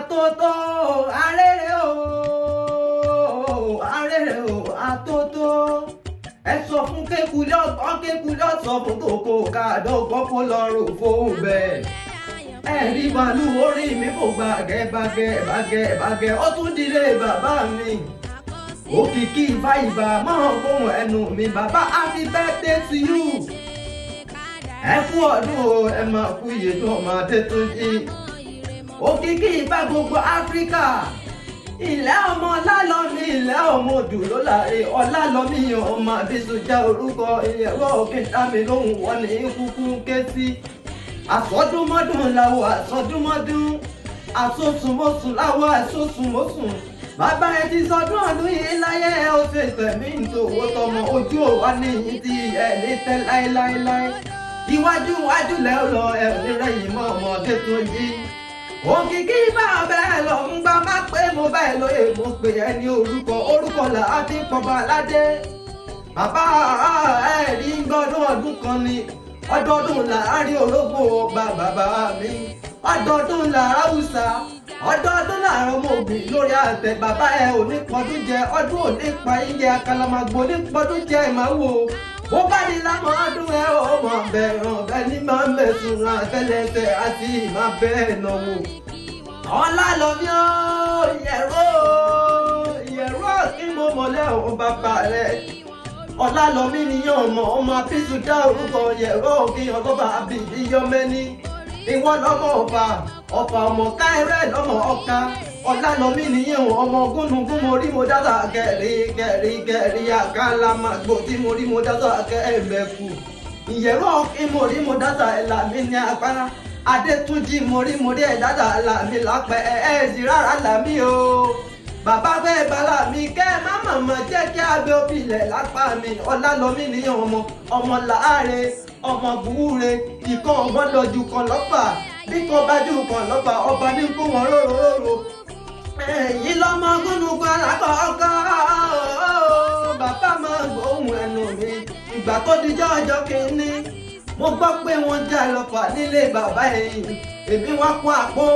àtótó arére o arére o àtótó ẹ sọ fún kékulé ọgbọ́n kékulé ọ̀sọ̀ fún tòkó káàdọ́gbọ́n kó lọ rò fóun bẹ́ẹ̀ ẹ̀rí màálù orí mi kò gbàgẹ́ bàgẹ́ ó tún dilé bàbá mi òkìkí ìfà ìbà máa gbóhùn ẹnu mi bàbá happy birthday to you ẹ kú ọdún o ẹ máa kú ìyèdún ọmọ Adétúnjí òkìkí ìfà gbogbo Áfíríkà ilẹ̀ ọmọ Ọlálọ́mí ilẹ̀ ọmọ odù ló láre Ọlálọ́mí ọmọ Abísújá orúkọ ìyẹ̀wò òkè dámi lóhùn wọn ní kúkú ké sí àsọdúnmọ́dún làwọ̀ àsọdúnmọ́dún àsosùnmọ́sùn làwọ̀ àsosùnmọ́sùn bàbá ẹ ti sọdún ọdún yìí láyé ẹ ó ṣe tẹ̀mí ìtòwó tọmọ ojú òwa níyì tí ẹ ní tẹ́ láéláéláé iwájú wájú lẹ́ lọ ẹ ò ní rẹ́yìn mọ́ ọmọ Adétúnjí òkìkí bá bẹ́ẹ̀ lọ ń gbá má pé mo bẹ́ẹ̀ lóye mo pè ẹ́ ní orúkọ là á fi pọ̀bà aládé bàbá ẹ̀rí gbọ́dún ọdún kan ni ọdọọdún láàárín orógbó ọba bàbá mi ọdọọdún làáwùsà ọdọọdún làárọ̀ ọmọ òbí lórí àtẹ bàbá ẹ ò ní pọdún jẹ ọdún ò ní pa iye àkàlàmàgbò ní pọdún jẹ ìmáwò bó bá ní lámọ ọdún ẹ ò mọ bẹ̀ràn bẹ́ẹ̀ ní máa ń bẹ̀sùn ràn àtẹlẹsẹ̀ àti ìmá bẹ́ẹ̀ náwó Ọlálọ́mí ó ìyẹ̀rọ kí mo mọ̀lẹ́ òun bàbá rẹ̀ Ọlálọ́mí nìyẹn ọmọ Abísújá orúkọ yẹ̀rọ kí ọlọ́ba àbìdí yọmẹ́ni ìwọ lọ́mọ ọ̀fà ọmọ káírẹ́ lọ́mọ ọ̀ka Ọlálọ́mí nìyẹn ọmọ gúnugún mo rí mo dáta gẹ̀rí àkàlàmàgbò tí mo rí mo dáta kẹ́ẹ̀mẹ́kù ìyẹ̀rọ kí mo rí mo dáta ẹ̀là mi ní apá Adétúnjí mo rí ẹ̀ dáta ẹ̀là mi lápẹ́ ẹ̀ẹ́sì rárá làmí o bàbá bẹ́ẹ̀ bala mi kẹ́ ẹ má mọ̀mọ́ jẹ́ kí abẹ́ òbílẹ̀ lápá mi Ọlálọ́mí nìyẹn ọmọ láàárẹ̀ ọmọ gbúure ìkan gbọ́dọ̀ ju kan lọ́fà bí kan bá ju kan lọ́fà ọba ní kó wọn róró èyí lọ́mọ gúnugún alákọ̀ọ́kọ́ bàbá máa gbóhùn ẹnu mi ìgbà tó dijọ́ ọjọ́ kìíní mo gbọ́ pé wọ́n já lọ́fà nílé bàbá ẹ̀yìn èmi wá kó àpò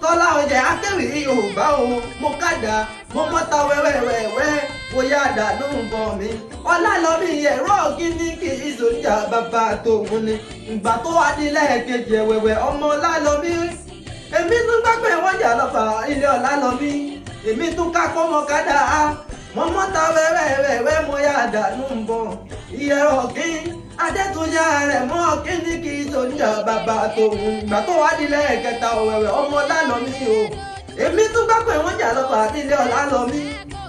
Tọ́lá ọjà akéwì Yorùbá o mo kàdá mo mọ́ta wẹ́wẹ́wẹ́wẹ́ mo yá dànù bọ̀ mi Ọlálọ́mí ẹ̀rọ kíní kì í sòjà bàbá tòun ni ìgbà tó wá nílẹ̀ kejì ẹ̀wẹ̀wẹ̀ ọmọ Ọlálọ́mí èmi tún gbọ́ pé wọ́n jà lọ́fà ilé Ọlálọ́mí èmi tún ká kó mọ kàdá mo mọ́ta wẹ́wẹ́wẹ́wẹ́ mo yá dànù bọ̀ ìyẹ̀rọ kí Adétúnjí rẹ̀ mọ́ kíní kì í sòjà bàbá tòun ìgbà tó wá nílẹ̀ kẹta ọ̀wẹ̀wẹ̀ ọmọ Ọlálọ́mí o èmi tún gbọ́ pé wọ́n jà lọ́fà nílé Ọlálọ́mí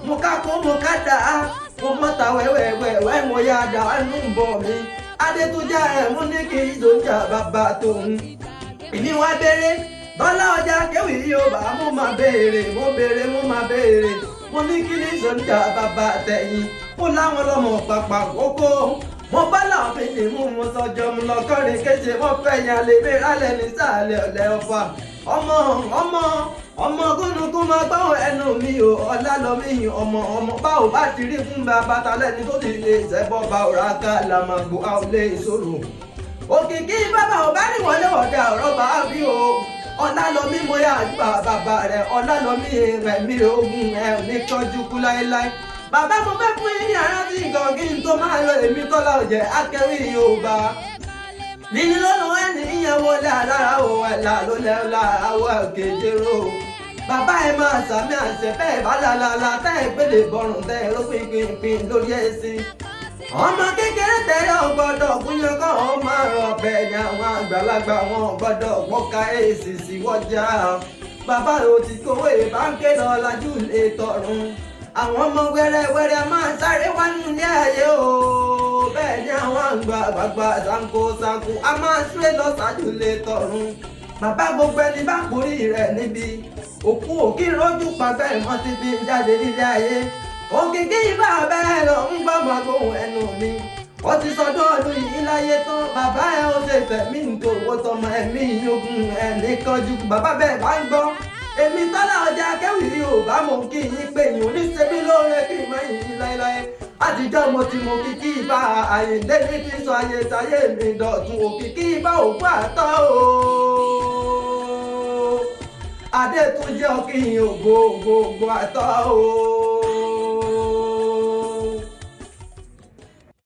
mo ká kó mo kàdá mo mọ́ta wẹ́wẹ́wẹ́wẹ́ mo yá dànù bọ̀ mi Adétúnjí rẹ̀ mú ní kì í sòjà bàbá tòun ìní wá béèrè Tọ́lá ọjà kéwì Yorùbá mo máa béèrè mo ní kí ní sòjà bàbá tẹ̀yìn mo láwọn lọ́mọ pàpà kókó mo bá láàfin ní mú mo sọjọ́ mo lọ kọrin kéṣe wọ́n fẹ́ yan lè mí rálẹ̀ ní sàlẹ̀ ọ̀lẹ́ ọ̀fà ọmọ gúnugún máa gbọ́ ẹnu mi o Ọlálọ́mí ọmọ báwo bá ti rí fún bàbá talẹ́ni tó ti lè ṣẹ́bọ̀ bá ọ̀rá ká làmàgbò a ò lè sọ̀rọ̀ òkìkí bàbá ò bá ní wọlé ọ̀dà ọ̀rọ̀ bá bí o Ọlálọ́mí mo yà gbà bàbá rẹ̀ Ọlálọ́mí rẹ̀ mi ogun ẹ̀ ò ní tọ́jú kú láéláé bàbá mo fẹ́ fún yín ní arántí nǹkan kí n tó máa lọ èmi Tọ́lá ọ̀jẹ̀ akéwì Yorùbá nínú lọ́nà ẹni ìyẹ̀wò lára o ẹ̀là ló lẹ́la àwọ̀ kejìrò bàbá ẹ máa sàmì àṣẹ bẹ́ẹ̀ bá lálálá tẹ́ ẹ gbélé bọ̀rùn tẹ́ ẹ ló pínpín lórí ẹ̀sìn ọmọ kékeré tẹ́lẹ̀ ọgbọ́dọ̀ gúnyán kọ́ ọ máa rọ bẹ́ẹ̀ ni àwọn àgbàlagbà wọn gbọ́dọ̀ pọ́ka èsì sí wọ́jà bàbá ò ti kówó ìbáńkẹ́ lọ lajú lè tọrùn àwọn ọmọ wẹ́rẹ́wẹ́rẹ́ máa ń sáré wá nílé ayé o bẹ́ẹ̀ ni àwọn àgbààgbà sanko a máa ń súré lọ ṣáájú lè tọrùn bàbá gbogbo ẹni bá borí rẹ̀ níbi òkú òkì rójú pàgbẹ́ ìmọ̀ ti fi jáde nílé ayé òkìkí ibà bẹ́ẹ̀ lọ ń gbọ́mọ gbóhùn ẹnu mi ó ti sọdún ọdún yìí láyé tán bàbá ẹ ó ṣe tẹ̀mí nítorí tọmọ ẹ̀mí yógún ẹ̀ ní kánjú bàbá bẹ́ẹ̀ bá ń gbọ́ èmi Tọ́lá ọjà akéwì Yorùbá mo kí yín pé yín oníṣẹ́bí lóore kí n má yín láéláé àtijọ́ mo ti mọ Òkìkí Ìbà Àyìndé ní ti sọ ayé táyé mi dọ̀tun Òkìkí Ìbà òkú àtọ́ o Adétúnjí ọkìyìn ògo ògo ògo àtọ́ o.